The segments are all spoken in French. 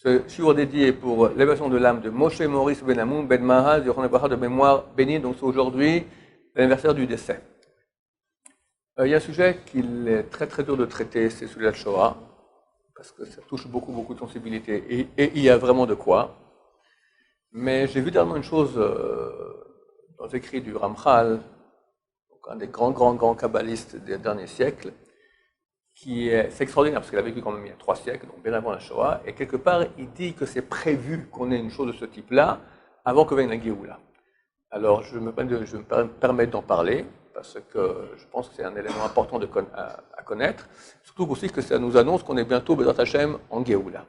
Ce shiur dédié pour l'élévation de l'âme de Moshe Maurice Ben Amoun Ben Mahal, du Ron de mémoire bénie, donc c'est aujourd'hui l'anniversaire du décès. Il y a un sujet qu'il est très très dur de traiter, c'est celui de la Shoah, parce que ça touche beaucoup de sensibilité, et il y a vraiment de quoi. Mais j'ai vu dernièrement une chose dans les écrits du Ramchal, donc un des grands kabbalistes des derniers siècles, c'est extraordinaire, parce qu'il a vécu quand même il y a 3 siècles, donc bien avant la Shoah, et quelque part, il dit que c'est prévu qu'on ait une chose de ce type-là avant que vienne la Géoula. Alors, je me permets d'en parler, parce que je pense que c'est un élément important à connaître, surtout aussi que ça nous annonce qu'on est bientôt, Bezrat Hashem, en Géoula.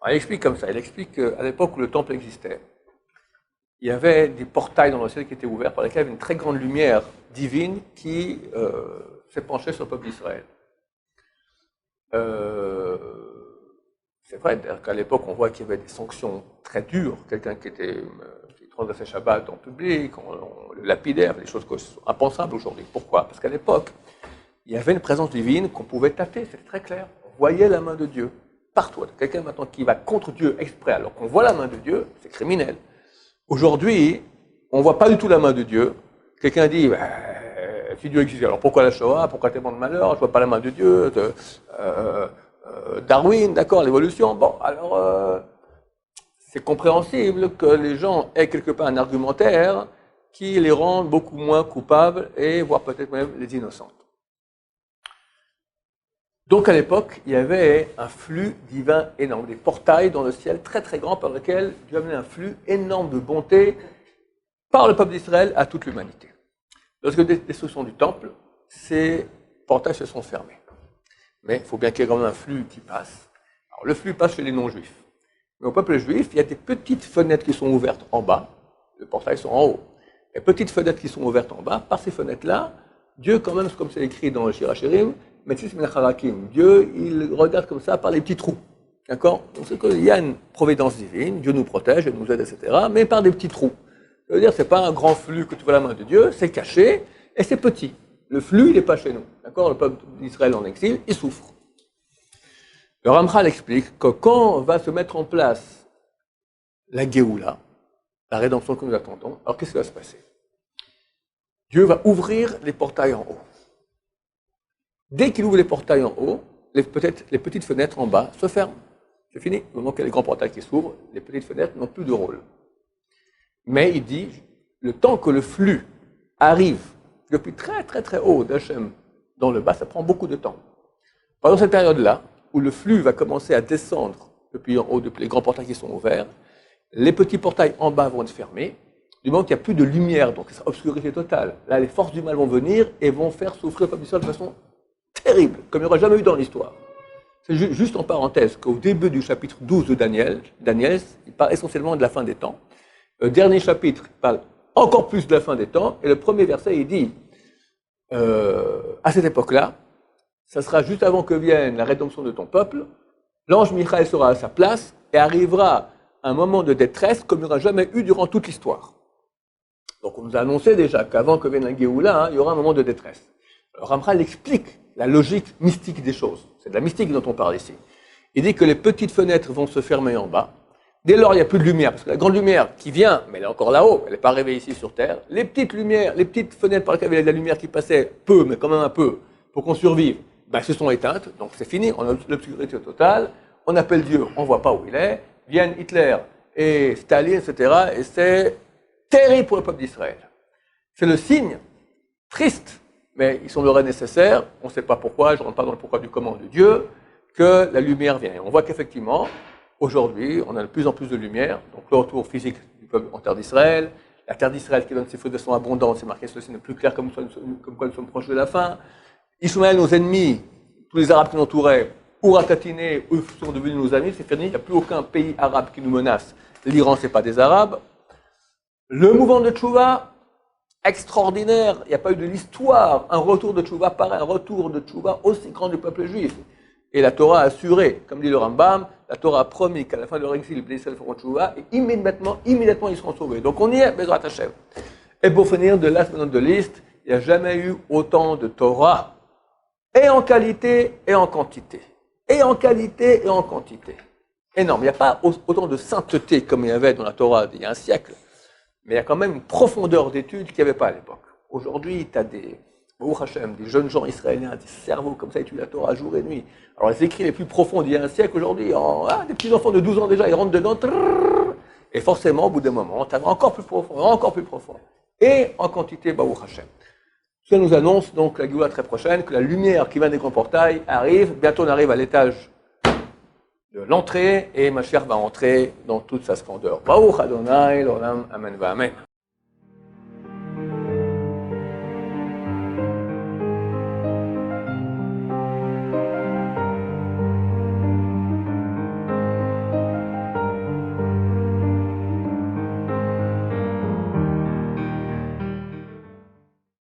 Alors, il explique comme ça, il explique qu'à l'époque où le temple existait, il y avait des portails dans le ciel qui étaient ouverts, par lesquels il y avait une très grande lumière divine qui s'est penchée sur le peuple d'Israël. C'est vrai qu'à l'époque, on voit qu'il y avait des sanctions très dures. Quelqu'un qui transgressait Shabbat en public, on le lapidait, des choses impensables aujourd'hui. Pourquoi? Parce qu'à l'époque, il y avait une présence divine qu'on pouvait tâter, c'était très clair. On voyait la main de Dieu partout. Quelqu'un maintenant qui va contre Dieu exprès, alors qu'on voit la main de Dieu, c'est criminel. Aujourd'hui, on ne voit pas du tout la main de Dieu. Quelqu'un dit, si Dieu existe, alors pourquoi la Shoah? Pourquoi tellement de malheur? Je ne vois pas la main de Dieu. Darwin, d'accord, l'évolution. Bon, alors, c'est compréhensible que les gens aient quelque part un argumentaire qui les rend beaucoup moins coupables et voire peut-être même les innocents. Donc à l'époque, il y avait un flux divin énorme, des portails dans le ciel très très grands par lesquels Dieu amenait un flux énorme de bonté par le peuple d'Israël à toute l'humanité. Lorsque la destruction du temple, ces portails se sont fermés. Mais il faut bien qu'il y ait quand même un flux qui passe. Alors, le flux passe chez les non-juifs. Mais au peuple juif, il y a des petites fenêtres qui sont ouvertes en bas. Les portails sont en haut. Les petites fenêtres qui sont ouvertes en bas. Par ces fenêtres-là, Dieu, quand même, comme c'est écrit dans le Shirachirim, Dieu, il regarde comme ça par les petits trous. D'accord? Donc c'est qu'il y a une providence divine, Dieu nous protège, il nous aide, etc., mais par des petits trous. Ça veut dire que ce n'est pas un grand flux que tu vois la main de Dieu, c'est caché et c'est petit. Le flux, il n'est pas chez nous. D'accord? Le peuple d'Israël en exil, il souffre. Le Ramchal explique que quand va se mettre en place la Géoula, la rédemption que nous attendons, alors qu'est-ce qui va se passer? Dieu va ouvrir les portails en haut. Dès qu'il ouvre les portails en haut, peut-être les petites fenêtres en bas se ferment. C'est fini. Au moment qu'il y a les grands portails qui s'ouvrent, les petites fenêtres n'ont plus de rôle. Mais il dit, le temps que le flux arrive depuis très haut d'Hachem dans le bas, ça prend beaucoup de temps. Pendant cette période-là, où le flux va commencer à descendre depuis en haut, depuis les grands portails qui sont ouverts, les petits portails en bas vont être fermés, du moment qu'il n'y a plus de lumière, donc c'est obscurité totale. Là, les forces du mal vont venir et vont faire souffrir le peuple d'Israël de façon terrible, comme il n'y aura jamais eu dans l'histoire. C'est juste en parenthèse qu'au début du chapitre 12 de Daniel, il parle essentiellement de la fin des temps. Le dernier chapitre parle encore plus de la fin des temps, et le premier verset, il dit, à cette époque-là, ça sera juste avant que vienne la rédemption de ton peuple, l'ange Michaël sera à sa place et arrivera un moment de détresse comme il n'y aura jamais eu durant toute l'histoire. Donc on nous a annoncé déjà qu'avant que vienne la Géoula, il y aura un moment de détresse. Alors Ramchal explique la logique mystique des choses. C'est de la mystique dont on parle ici. Il dit que les petites fenêtres vont se fermer en bas. Dès lors, il n'y a plus de lumière, parce que la grande lumière qui vient, mais elle est encore là-haut, elle n'est pas arrivée ici sur Terre. Les petites lumières, les petites fenêtres par lesquelles il y avait de la lumière qui passait peu, mais quand même un peu, pour qu'on survive, se sont éteintes, donc c'est fini, on a l'obscurité totale, on appelle Dieu, on ne voit pas où il est, viennent Hitler et Staline, etc., et c'est terrible pour le peuple d'Israël. C'est le signe triste, mais il semblerait nécessaire, on ne sait pas pourquoi, je ne rentre pas dans le pourquoi du comment de Dieu, que la lumière vient. Et on voit qu'effectivement, aujourd'hui, on a de plus en plus de lumière, donc le retour physique du peuple en terre d'Israël, la terre d'Israël qui donne ses fruits de son abondance, c'est marqué ceci n'est plus clair comme quoi nous sommes proches de la fin. Ismaël, nos ennemis, tous les Arabes qui nous entouraient, ou ratatinés, eux sont devenus nos amis, c'est fini, il n'y a plus aucun pays arabe qui nous menace. L'Iran, ce n'est pas des Arabes. Le mouvement de Tchouva, extraordinaire, il n'y a pas eu de l'histoire, un retour de Tchouva pareil, un retour de Tchouva aussi grand du peuple juif. Et la Torah a assuré, comme dit le Rambam, la Torah a promis qu'à la fin de leur exil, les Israéliens feront Tchouva, et immédiatement, ils seront sauvés. Donc on y est, Bezrat Hashem. Et pour finir, de last but not the least, il n'y a jamais eu autant de Torah, et en qualité et en quantité. Et en qualité et en quantité. énorme. Il n'y a pas autant de sainteté comme il y avait dans la Torah il y a un siècle, mais il y a quand même une profondeur d'étude qu'il n'y avait pas à l'époque. Aujourd'hui, tu as des jeunes gens israéliens, des cerveaux comme ça, étudient la Torah jour et nuit. Alors les écrits les plus profonds d'il y a un siècle, aujourd'hui, des petits enfants de 12 ans déjà, ils rentrent dedans, et forcément, au bout d'un moment, tu as encore plus profond, et en quantité, Baruch Hashem. Ça nous annonce donc la Géoula très prochaine, que la lumière qui vient des grands portails arrive, bientôt on arrive à l'étage de l'entrée, et Mashiach va entrer dans toute sa splendeur. Baruch Adonai, l'olam, amen, va amen.